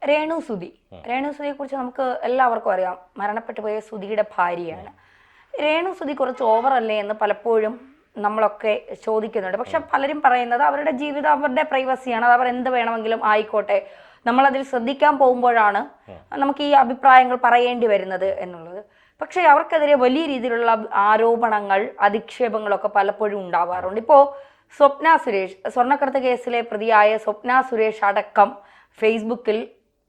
രേണു സുധിയെ കുറിച്ച് നമുക്ക് എല്ലാവർക്കും അറിയാം. മരണപ്പെട്ടു പോയ സുധിയുടെ ഭാര്യയാണ്. രേണു സുധി കുറച്ച് ഓവറല്ലേ എന്ന് പലപ്പോഴും നമ്മളൊക്കെ ചോദിക്കുന്നുണ്ട്. പക്ഷെ പലരും പറയുന്നത് അവരുടെ ജീവിതം അവരുടെ പ്രൈവസിയാണ്, അത് അവർ എന്ത് വേണമെങ്കിലും ആയിക്കോട്ടെ, നമ്മളതിൽ ശ്രദ്ധിക്കാൻ പോകുമ്പോഴാണ് നമുക്ക് ഈ അഭിപ്രായങ്ങൾ പറയേണ്ടി വരുന്നത് എന്നുള്ളത്. പക്ഷേ അവർക്കെതിരെ വലിയ രീതിയിലുള്ള ആരോപണങ്ങൾ, അധിക്ഷേപങ്ങളൊക്കെ പലപ്പോഴും ഉണ്ടാവാറുണ്ട്. ഇപ്പോൾ സ്വപ്ന സുരേഷ്, സ്വർണ്ണക്കടത്ത് കേസിലെ പ്രതിയായ സ്വപ്ന സുരേഷ് അടക്കം ഫേസ്ബുക്കിൽ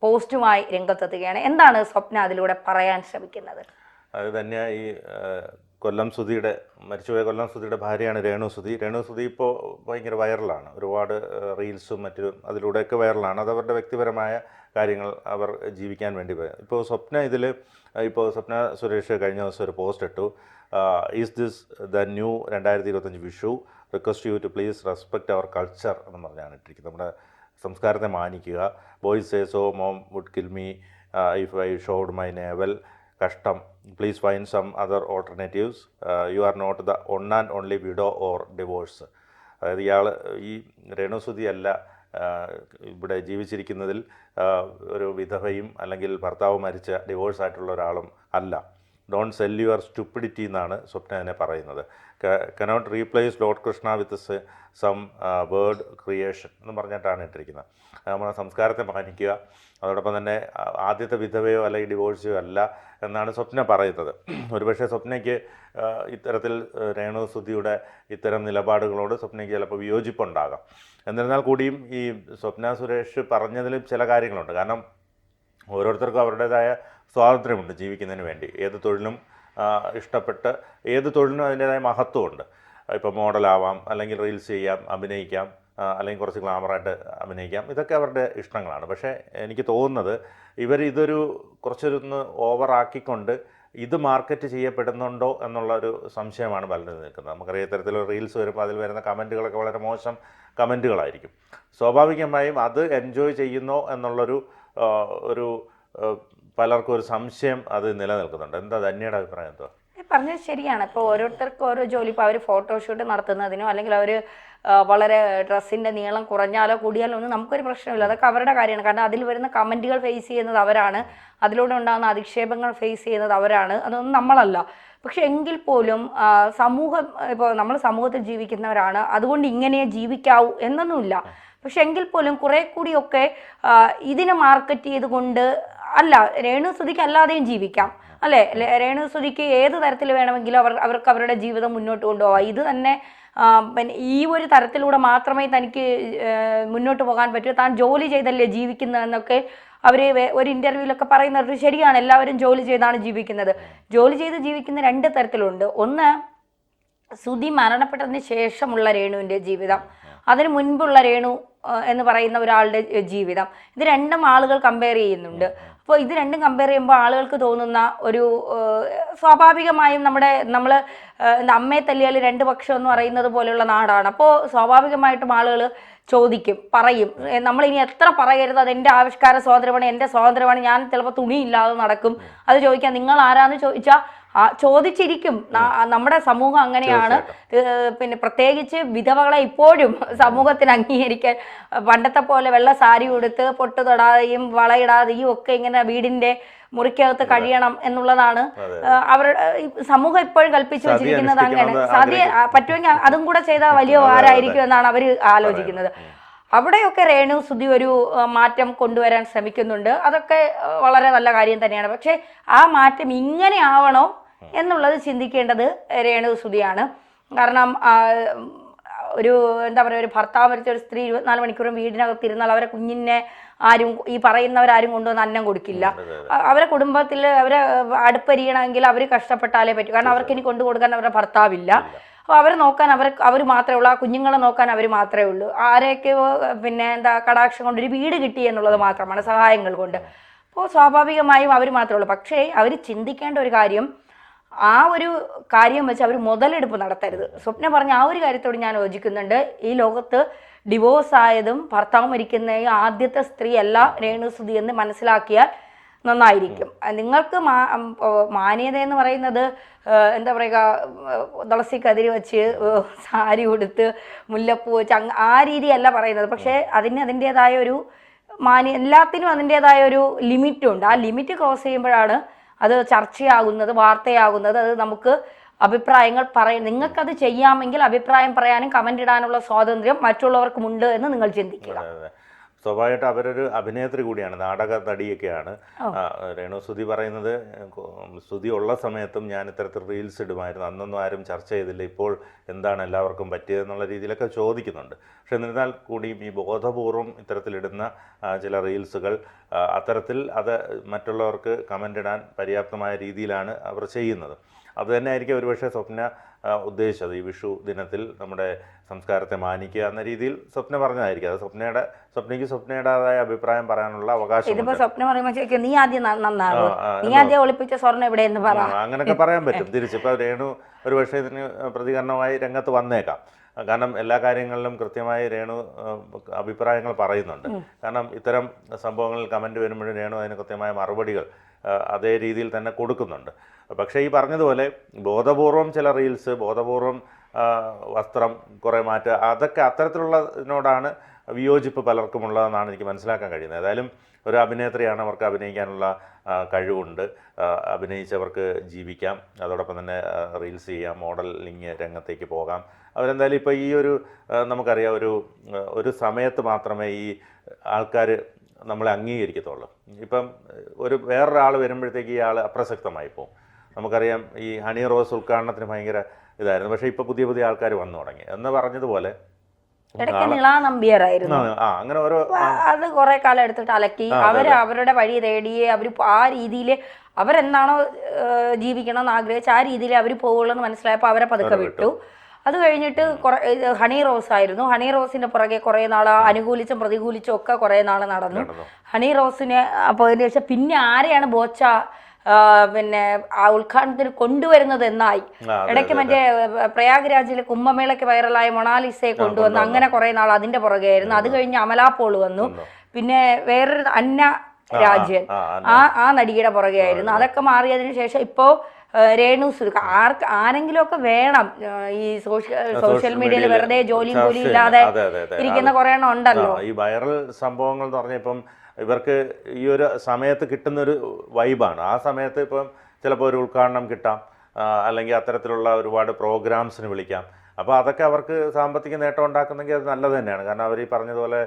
പോസ്റ്റുമായി രംഗത്തെത്തുകയാണ്. എന്താണ് സ്വപ്ന അതിലൂടെ പറയാൻ ശ്രമിക്കുന്നത്? അത് തന്നെ ഈ മരിച്ചുപോയ കൊല്ലം സുധിയുടെ ഭാര്യയാണ് രേണു സുധി ഇപ്പോൾ ഭയങ്കര വൈറലാണ്. ഒരുപാട് റീൽസും മറ്റും അതിലൂടെയൊക്കെ വൈറലാണ്. അത് അവരുടെ വ്യക്തിപരമായ കാര്യങ്ങൾ അവർ ജീവിക്കാൻ വേണ്ടി ഇപ്പോൾ സ്വപ്ന സുരേഷ് കഴിഞ്ഞ ദിവസം ഒരു പോസ്റ്റ് ഇട്ടു. Is this the new 2025 Vishu, request you to please respect our culture എന്ന് പറഞ്ഞാണ് ഇട്ടിരിക്കുന്നത്. നമ്മുടെ സംസ്കാരത്തെ മാനിക്കുക. Boys say so, mom would kill me if I showed my navel, കഷ്ടം, please find some other alternatives, you are not the one and only widow or divorce. അതായത് ഈ രേണു സുധി അല്ല ഇവിടെ ജീവിച്ചിരിക്കുന്നതിൽ ഒരു വിധവയും അല്ലെങ്കിൽ ഭർത്താവ് മരിച്ച ഡിവോഴ്സ് ആയിട്ടുള്ള ഒരാളും അല്ല. ഡോണ്ട് സെൽ യുവർ സ്റ്റുപ്പിഡിറ്റി എന്നാണ് സ്വപ്ന തന്നെ പറയുന്നത്. Cannot replace Lord Krishna with some word creation എന്ന് പറഞ്ഞിട്ടാണ് ഇട്ടിരിക്കുന്നത്. നമ്മുടെ സംസ്കാരത്തെ മാനിക്കുക, അതോടൊപ്പം തന്നെ ആദ്യത്തെ വിധവയോ അല്ലെങ്കിൽ ഡിവോഴ്സോ അല്ല എന്നാണ് സ്വപ്ന പറയുന്നത്. ഒരുപക്ഷെ സ്വപ്നയ്ക്ക് ഇത്തരത്തിൽ രേണു സുധിയുടെ ഇത്തരം നിലപാടുകളോട് സ്വപ്നയ്ക്ക് ചിലപ്പോൾ വിയോജിപ്പുണ്ടാകാം. എന്നിരുന്നാൽ കൂടിയും ഈ സ്വപ്ന സുരേഷ് പറഞ്ഞതിലും ചില കാര്യങ്ങളുണ്ട്. കാരണം ഓരോരുത്തർക്കും അവരുടേതായ സ്വാതന്ത്ര്യമുണ്ട് ജീവിക്കുന്നതിന് വേണ്ടി. ഏത് തൊഴിലും ഇഷ്ടപ്പെട്ട് ഏത് തൊഴിലിനും അതിൻ്റേതായ മഹത്വമുണ്ട്. ഇപ്പോൾ മോഡലാവാം, അല്ലെങ്കിൽ റീൽസ് ചെയ്യാം, അഭിനയിക്കാം, അല്ലെങ്കിൽ കുറച്ച് ഗ്ലാമറായിട്ട് അഭിനയിക്കാം. ഇതൊക്കെ അവരുടെ ഇഷ്ടങ്ങളാണ്. പക്ഷേ എനിക്ക് തോന്നുന്നത് ഇതൊരു കുറച്ചൊന്ന് ഓവറാക്കിക്കൊണ്ട് ഇത് മാർക്കറ്റ് ചെയ്യപ്പെടുന്നുണ്ടോ എന്നുള്ളൊരു സംശയമാണ് പലരും നിൽക്കുന്നത്. നമുക്കറിയാം ഇത്തരത്തിലുള്ള റീൽസ് വരുമ്പോൾ അതിൽ വരുന്ന കമൻറ്റുകളൊക്കെ വളരെ മോശം കമൻറ്റുകളായിരിക്കും. സ്വാഭാവികമായും അത് എൻജോയ് ചെയ്യുന്നോ എന്നുള്ളൊരു പലർക്കും ഒരു സംശയം അത് നിലനിൽക്കുന്നുണ്ട്. എന്താ ധന്യയുടെ അഭിപ്രായം? എന്തോ പറഞ്ഞത് ശരിയാണ്. ഇപ്പോൾ ഓരോരുത്തർക്കും ഓരോ ജോലി. ഇപ്പോൾ അവർ ഫോട്ടോഷൂട്ട് നടത്തുന്നതിനോ അല്ലെങ്കിൽ അവർ വളരെ ഡ്രസ്സിൻ്റെ നീളം കുറഞ്ഞാലോ കൂടിയാലോ ഒന്നും നമുക്കൊരു പ്രശ്നമില്ല. അതൊക്കെ അവരുടെ കാര്യമാണ്. കാരണം അതിൽ വരുന്ന കമൻറ്റുകൾ ഫേസ് ചെയ്യുന്നത് അവരാണ്, അതിലൂടെ ഉണ്ടാകുന്ന അധിക്ഷേപങ്ങൾ ഫേസ് ചെയ്യുന്നത് അവരാണ്, അതൊന്നും നമ്മളല്ല. പക്ഷെ എങ്കിൽ പോലും ഇപ്പോൾ നമ്മൾ സമൂഹത്തിൽ ജീവിക്കുന്നവരാണ്, അതുകൊണ്ട് ഇങ്ങനെ ജീവിക്കാവൂ എന്നൊന്നുമില്ല. പക്ഷെ എങ്കിൽ പോലും കുറെ കൂടിയൊക്കെ ഇതിനെ മാർക്കറ്റ് ചെയ്തുകൊണ്ട് അല്ല, രേണു സുധിക്ക് അല്ലാതെയും ജീവിക്കാം അല്ലേ? രേണു സുധിക്ക് ഏത് തരത്തിൽ വേണമെങ്കിലും അവർക്ക് അവരുടെ ജീവിതം മുന്നോട്ട് കൊണ്ടുപോകാം. ഇത് തന്നെ പിന്നെ ഈ ഒരു തരത്തിലൂടെ മാത്രമേ തനിക്ക് മുന്നോട്ട് പോകാൻ പറ്റൂ, താൻ ജോലി ചെയ്തല്ലേ ജീവിക്കുന്നതെന്നൊക്കെ അവർ ഒരു ഇൻ്റർവ്യൂവിലൊക്കെ പറയുന്നത് ശരിയാണ്. എല്ലാവരും ജോലി ചെയ്താണ് ജീവിക്കുന്നത്. ജോലി ചെയ്ത് ജീവിക്കുന്ന രണ്ട് തരത്തിലുണ്ട്. ഒന്ന്, സുധി മരണപ്പെട്ടതിന് ശേഷമുള്ള രേണുവിൻ്റെ ജീവിതം, അതിന് മുൻപുള്ള രേണു എന്ന് പറയുന്ന ഒരാളുടെ ജീവിതം. ഇത് രണ്ടും ആളുകൾ കമ്പയർ ചെയ്യുന്നുണ്ട്. അപ്പോൾ ഇത് രണ്ടും കമ്പയർ ചെയ്യുമ്പോൾ ആളുകൾക്ക് തോന്നുന്ന ഒരു സ്വാഭാവികമായും നമ്മൾ അമ്മയെ തല്ലിയാൽ രണ്ട് പക്ഷം എന്ന് പറയുന്നത് പോലെയുള്ള നാടാണ്. അപ്പോൾ സ്വാഭാവികമായിട്ടും ആളുകൾ പറയും, നമ്മളിനി എത്ര പറയരുത്, അതെൻ്റെ ആവിഷ്കാര സ്വാതന്ത്ര്യമാണ്, എൻ്റെ സ്വാതന്ത്ര്യമാണ്, ഞാൻ ചിലപ്പോൾ തുണിയില്ലാതെ നടക്കും. അത് ചോദിക്കാം, നിങ്ങൾ ആരാന്ന് ചോദിച്ചാൽ ചോദിച്ചിരിക്കും. നമ്മുടെ സമൂഹം അങ്ങനെയാണ്. പിന്നെ പ്രത്യേകിച്ച് വിധവകളെ ഇപ്പോഴും സമൂഹത്തിന് അംഗീകരിക്കാൻ പണ്ടത്തെ പോലെ വെള്ള സാരി ഉടുത്ത് പൊട്ട് തൊടാതെയും വളയിടാതെയും ഒക്കെ ഇങ്ങനെ വീടിന്റെ മുറിക്കകത്ത് കഴിയണം എന്നുള്ളതാണ് അവരുടെ സമൂഹം ഇപ്പോഴും കൽപ്പിച്ചു വെച്ചിരിക്കുന്നത്. അങ്ങനെ സദ്യ പറ്റുമെങ്കിൽ അതും കൂടെ ചെയ്താൽ വലിയ ആരായിരിക്കും എന്നാണ് അവർ ആലോചിക്കുന്നത്. അവിടെയൊക്കെ രേണു സുധി ഒരു മാറ്റം കൊണ്ടുവരാൻ ശ്രമിക്കുന്നുണ്ട്. അതൊക്കെ വളരെ നല്ല കാര്യം തന്നെയാണ്. പക്ഷെ ആ മാറ്റം ഇങ്ങനെ ആവണോ എന്നുള്ളത് ചിന്തിക്കേണ്ടത് രേണു സുധിയാണ്. കാരണം ഒരു ഒരു ഭർത്താവ് മരിച്ച ഒരു സ്ത്രീ 24 മണിക്കൂറും വീടിനകത്തിരുന്നാൽ അവരെ കുഞ്ഞിനെ ഈ പറയുന്നവരാരും കൊണ്ടുവന്ന് അന്നം കൊടുക്കില്ല. അവരെ കുടുംബത്തിൽ അവരെ അടുപ്പരിയണമെങ്കിൽ അവർ കഷ്ടപ്പെട്ടാലേ പറ്റൂ. കാരണം അവർക്ക് ഇനി കൊണ്ടു കൊടുക്കാൻ അവരുടെ ഭർത്താവില്ല. അപ്പോൾ അവരെ നോക്കാൻ അവർ മാത്രമേ ഉള്ളൂ, ആ കുഞ്ഞുങ്ങളെ നോക്കാൻ അവർ മാത്രമേ ഉള്ളൂ. ആരെയൊക്കെ കടാക്ഷം കൊണ്ട് ഒരു വീട് കിട്ടി എന്നുള്ളത് മാത്രമാണ്, സഹായങ്ങൾ കൊണ്ട്. അപ്പോൾ സ്വാഭാവികമായും അവർ മാത്രമേ ഉള്ളൂ. പക്ഷേ അവർ ചിന്തിക്കേണ്ട ഒരു കാര്യം, ആ ഒരു കാര്യം വെച്ച് അവർ മുതലെടുപ്പ് നടത്തരുത്. സ്വപ്ന പറഞ്ഞ ആ ഒരു കാര്യത്തോട് ഞാൻ യോജിക്കുന്നുണ്ട്. ഈ ലോകത്ത് ഡിവോഴ്സ് ആയതും ഭർത്താവ് മരിക്കുന്ന ആദ്യത്തെ സ്ത്രീ അല്ല രേണു സുധി എന്ന് മനസ്സിലാക്കിയാൽ നന്നായിരിക്കും. നിങ്ങൾക്ക് മാന്യത എന്ന് പറയുന്നത് തുളസി കതിരി വെച്ച് സാരി ഉടുത്ത് മുല്ലപ്പൂ വെച്ച് ആ രീതിയല്ല പറയുന്നത്. പക്ഷേ അതിൻ്റെതായ ഒരു എല്ലാത്തിനും അതിൻ്റെതായ ഒരു ലിമിറ്റുണ്ട്. ആ ലിമിറ്റ് ക്രോസ് ചെയ്യുമ്പോഴാണ് അത് ചർച്ചയാകുന്നത്, വാർത്തയാകുന്നത്. അത് നമുക്ക് അഭിപ്രായങ്ങൾ നിങ്ങൾക്കത് ചെയ്യാമെങ്കിൽ അഭിപ്രായം പറയാനും കമന്റ് ഇടാനുള്ള സ്വാതന്ത്ര്യം മറ്റുള്ളവർക്കുമുണ്ട് എന്ന് നിങ്ങൾ ചിന്തിക്കുക. സ്വാഭാവികമായിട്ട് അവരൊരു അഭിനേത്രി കൂടിയാണ്, നാടക നടിയൊക്കെയാണ്. രേണു സുധി പറയുന്നത്, സുധി ഉള്ള സമയത്തും ഞാൻ ഇത്തരത്തിൽ റീൽസ് ഇടുമായിരുന്നു, അന്നൊന്നും ആരും ചർച്ച ചെയ്തില്ല, ഇപ്പോൾ എന്താണ് എല്ലാവർക്കും പറ്റിയതെന്നുള്ള രീതിയിലൊക്കെ ചോദിക്കുന്നുണ്ട്. പക്ഷെ എന്നിരുന്നാൽ കൂടിയും ഈ ബോധപൂർവം ഇത്തരത്തിലിടുന്ന ചില റീൽസുകൾ അത്തരത്തിൽ അത് മറ്റുള്ളവർക്ക് കമൻ്റ് ഇടാൻ പര്യാപ്തമായ രീതിയിലാണ് അവർ ചെയ്യുന്നത്. അതുതന്നെ ആയിരിക്കും ഒരുപക്ഷെ സ്വപ്ന ഉദ്ദേശിച്ചത്. ഈ വിഷു ദിനത്തിൽ നമ്മുടെ സംസ്കാരത്തെ മാനിക്കുക എന്ന രീതിയിൽ സ്വപ്ന പറഞ്ഞതായിരിക്കും. അത് സ്വപ്നയ്ക്ക് സ്വപ്നയുടേതായ അഭിപ്രായം പറയാനുള്ള അവകാശം. ഇതിപ്പോ സ്വപ്നം പറയുമ്പോൾ നീ ആദ്യം നന്നാവും, നീ ആദ്യം ഒളിപ്പിച്ച സ്വർണ്ണം എവിടെയെന്ന് പറ, അങ്ങനെയൊക്കെ പറയാൻ പറ്റും തിരിച്ച്. ഇപ്പോൾ രേണു ഒരുപക്ഷെ ഇതിന് പ്രതികരണമായി രംഗത്ത് വന്നേക്കാം. കാരണം എല്ലാ കാര്യങ്ങളിലും കൃത്യമായി രേണു അഭിപ്രായങ്ങൾ പറയുന്നുണ്ട്. കാരണം ഇത്തരം സംഭവങ്ങളിൽ കമൻറ്റ് വരുമ്പോഴും രേണു അതിന് കൃത്യമായ മറുപടികൾ അതേ രീതിയിൽ തന്നെ കൊടുക്കുന്നുണ്ട്. പക്ഷേ ഈ പറഞ്ഞതുപോലെ ബോധപൂർവം ചില റീൽസ്, ബോധപൂർവം വസ്ത്രം കുറേ മാറ്റുക, അതൊക്കെ അത്തരത്തിലുള്ളതിനോടാണ് വിയോജിപ്പ് പലർക്കുമുള്ളതെന്നാണ് എനിക്ക് മനസ്സിലാക്കാൻ കഴിയുന്നത്. ഏതായാലും ഒരു അഭിനേത്രിയാണ്, അവർക്ക് അഭിനയിക്കാനുള്ള കഴിവുണ്ട്, അഭിനയിച്ചവർക്ക് ജീവിക്കാം, അതോടൊപ്പം തന്നെ റീൽസ് ചെയ്യാം, മോഡലിംഗ് രംഗത്തേക്ക് പോകാം. അവരെന്തായാലും ഇപ്പോൾ ഈ നമുക്കറിയാം ഒരു സമയത്ത് മാത്രമേ ഈ ആൾക്കാർ നമ്മളെ അംഗീകരിക്കത്തുള്ളൂ. ഇപ്പം വേറൊരാൾ വരുമ്പോഴത്തേക്ക് ഈ ആൾ അപ്രസക്തമായി പോകും. നമുക്കറിയാം ഈ ഹണി റോസ് ഉദ്ഘാടനത്തിന് ഭയങ്കര ഇതായിരുന്നു, പക്ഷേ ഇപ്പോൾ പുതിയ ആൾക്കാർ വന്നു തുടങ്ങി എന്ന് പറഞ്ഞതുപോലെ അങ്ങനെ അത് കുറെ കാലം എടുത്തിട്ട് അലക്കി അവരുടെ വഴി തേടിയേ അവർ ആ രീതിയിൽ അവരെന്താണോ ജീവിക്കണം എന്ന് ആഗ്രഹിച്ച് ആ രീതിയിൽ അവർ പോകുള്ളൂ എന്ന് മനസ്സിലായപ്പോൾ അവരെ പതുക്കെ വിട്ടു. അത് കഴിഞ്ഞിട്ട് ഹണി റോസ് ആയിരുന്നു. ഹണി റോസിന്റെ പുറകെ കുറേ നാൾ അനുകൂലിച്ചും പ്രതികൂലിച്ചും ഒക്കെ കുറേ നാൾ നടന്നു. ഹണി റോസിനെ അപ്പോൾ അതിന് ശേഷം പിന്നെ ആരെയാണ് ബോച്ച പിന്നെ ആ ഉദ്ഘാടനത്തിന് കൊണ്ടുവരുന്നത് എന്നായി. ഇടയ്ക്ക് മറ്റേ പ്രയാഗ്രാജിലെ കുംഭമേളയ്ക്ക് വൈറലായ മൊണാലിസയെ കൊണ്ടുവന്നു. അങ്ങനെ കുറെ നാൾ അതിന്റെ പുറകെയായിരുന്നു. അത് കഴിഞ്ഞ് അമല പോൾ വന്നു. പിന്നെ വേറൊരു അന്ന രാജ്യൻ ആ നടിയുടെ പുറകെയായിരുന്നു. അതൊക്കെ മാറിയതിനു ശേഷം ഇപ്പോൾ രേണു സുധി ആരെങ്കിലും ഒക്കെ വേണം. ഈ സോഷ്യൽ മീഡിയയിൽ വെറുതെ ജോലി ഇല്ലാതെ ഇരിക്കുന്ന കുറെ എണ്ണം ഉണ്ടല്ലോ. ഈ വൈറൽ സംഭവങ്ങൾ എന്ന് പറഞ്ഞാൽ ഇപ്പം ഇവർക്ക് ഈ ഒരു സമയത്ത് കിട്ടുന്നൊരു വൈബാണ്. ആ സമയത്ത് ഇപ്പം ചിലപ്പോൾ ഒരു ഉദ്ഘാടനം കിട്ടാം, അല്ലെങ്കിൽ അത്തരത്തിലുള്ള ഒരുപാട് പ്രോഗ്രാംസിന് വിളിക്കാം. അപ്പോൾ അതൊക്കെ അവർക്ക് സാമ്പത്തിക നേട്ടം ഉണ്ടാക്കുന്നെങ്കിൽ അത് നല്ലത് തന്നെയാണ്. കാരണം അവർ ഈ പറഞ്ഞതുപോലെ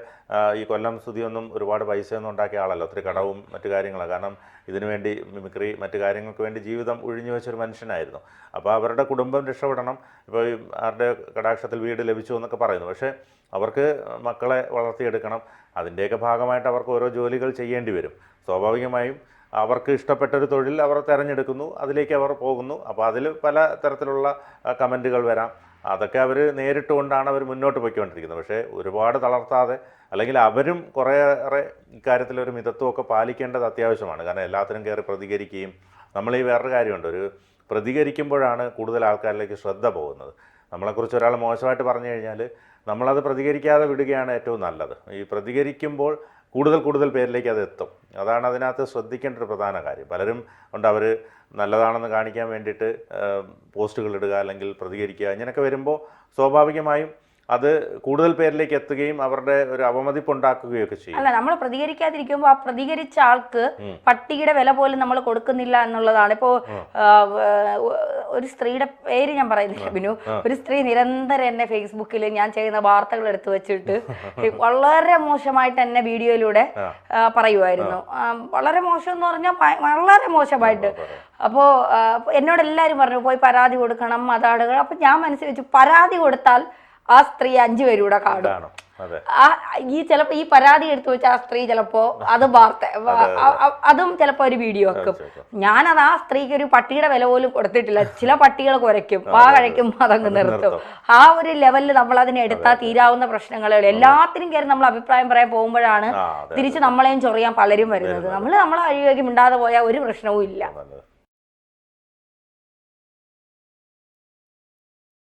ഈ കൊല്ലം സുധിയൊന്നും ഒരുപാട് പൈസയൊന്നും ഉണ്ടാക്കിയ ആളല്ല, ഒത്തിരി കടവും മറ്റു കാര്യങ്ങളാണ്. കാരണം ഇതിനു വേണ്ടി മിമിക്രി മറ്റു കാര്യങ്ങൾക്ക് വേണ്ടി ജീവിതം ഒഴിഞ്ഞു വെച്ചൊരു മനുഷ്യനായിരുന്നു. അപ്പോൾ അവരുടെ കുടുംബം രക്ഷപ്പെടണം. ഇപ്പോൾ ആരുടെ കടാക്ഷത്തിൽ വീട് ലഭിച്ചു എന്നൊക്കെ പറയുന്നു. പക്ഷേ അവർക്ക് മക്കളെ വളർത്തിയെടുക്കണം. അതിൻ്റെയൊക്കെ ഭാഗമായിട്ട് അവർക്ക് ഓരോ ജോലികൾ ചെയ്യേണ്ടി വരും. സ്വാഭാവികമായും അവർക്ക് ഇഷ്ടപ്പെട്ടൊരു തൊഴിൽ അവർ തിരഞ്ഞെടുക്കുന്നു, അതിലേക്ക് അവർ പോകുന്നു. അപ്പോൾ അതിൽ പല തരത്തിലുള്ള കമൻറ്റുകൾ വരാം. അതൊക്കെ അവർ നേരിട്ടുകൊണ്ടാണ് അവർ മുന്നോട്ട് പോയിക്കൊണ്ടിരിക്കുന്നത്. പക്ഷേ ഒരുപാട് തളർത്താതെ, അല്ലെങ്കിൽ അവരും കുറേയേറെ ഇക്കാര്യത്തിലൊരു മിതത്വമൊക്കെ പാലിക്കേണ്ടത് അത്യാവശ്യമാണ്. കാരണം എല്ലാത്തിനും കയറി പ്രതികരിക്കുകയും, നമ്മൾ ഈ വേറൊരു കാര്യമുണ്ട്, പ്രതികരിക്കുമ്പോഴാണ് കൂടുതൽ ആൾക്കാരിലേക്ക് ശ്രദ്ധ പോകുന്നത്. നമ്മളെക്കുറിച്ച് ഒരാൾ മോശമായിട്ട് പറഞ്ഞു കഴിഞ്ഞാൽ നമ്മളത് പ്രതികരിക്കാതെ വിടുകയാണ് ഏറ്റവും നല്ലത്. ഈ പ്രതികരിക്കുമ്പോൾ കൂടുതൽ പേരിലേക്ക് അത് എത്തും. അതാണ് അതിനകത്ത് ശ്രദ്ധിക്കേണ്ട ഒരു പ്രധാന കാര്യം. പലരും ഉണ്ട്, അവർ നല്ലതാണെന്ന് കാണിക്കാൻ വേണ്ടിയിട്ട് പോസ്റ്റുകൾ ഇടുക, അല്ലെങ്കിൽ പ്രതികരിക്കുക, ഇങ്ങനെയൊക്കെ വരുമ്പോൾ സ്വാഭാവികമായും അത് കൂടുതൽ പേരിലേക്ക് എത്തുകയും അവരുടെ ഒരു അവമതിപ്പ് ഉണ്ടാക്കുകയൊക്കെ ചെയ്യും. അല്ല, നമ്മൾ പ്രതികരിക്കാതിരിക്കുമ്പോൾ ആ പ്രതികരിച്ച ആൾക്ക് പട്ടിയുടെ വില പോലും നമ്മൾ കൊടുക്കുന്നില്ല എന്നുള്ളതാണ്. ഇപ്പോൾ ഒരു സ്ത്രീയുടെ പേര് ഞാൻ പറയുന്നില്ല ബിനു, ഒരു സ്ത്രീ നിരന്തരം എന്നെ ഫേസ്ബുക്കിൽ ഞാൻ ചെയ്യുന്ന വാർത്തകൾ എടുത്തു വെച്ചിട്ട് വളരെ മോശമായിട്ട് എന്നെ വീഡിയോയിലൂടെ പറയുമായിരുന്നു. വളരെ മോശം എന്ന് പറഞ്ഞാൽ വളരെ മോശമായിട്ട്. അപ്പോൾ എന്നോട് എല്ലാവരും പറഞ്ഞു പോയി പരാതി കൊടുക്കണം, അതാണ്. അപ്പം ഞാൻ മനസ്സിൽ വെച്ചു, പരാതി കൊടുത്താൽ ആ സ്ത്രീ 5 പേരൂടെ കാണും. ചിലപ്പോ ഈ പരാതി എടുത്തു വെച്ച ആ സ്ത്രീ ചിലപ്പോ അത് വാർത്ത അതും ചിലപ്പോ ഒരു വീഡിയോ വെക്കും. ഞാനത് ആ സ്ത്രീക്ക് ഒരു പട്ടിയുടെ വില പോലും കൊടുത്തിട്ടില്ല. ചില പട്ടികൾ കുരയ്ക്കും, കഴിക്കും, അതങ്ങ് നിർത്തും. ആ ഒരു ലെവലിൽ നമ്മൾ അതിനെ എടുത്താൽ തീരാവുന്ന പ്രശ്നങ്ങളേ ഉള്ളൂ. എല്ലാത്തിനും കയറി നമ്മൾ അഭിപ്രായം പറയാൻ പോകുമ്പോഴാണ് തിരിച്ച് നമ്മളെയും ചൊറിയാൻ പലരും വരുന്നത്. നമ്മളെ അഴിവേക്ക് മിണ്ടാതെ പോയാൽ ഒരു പ്രശ്നവും ഇല്ല.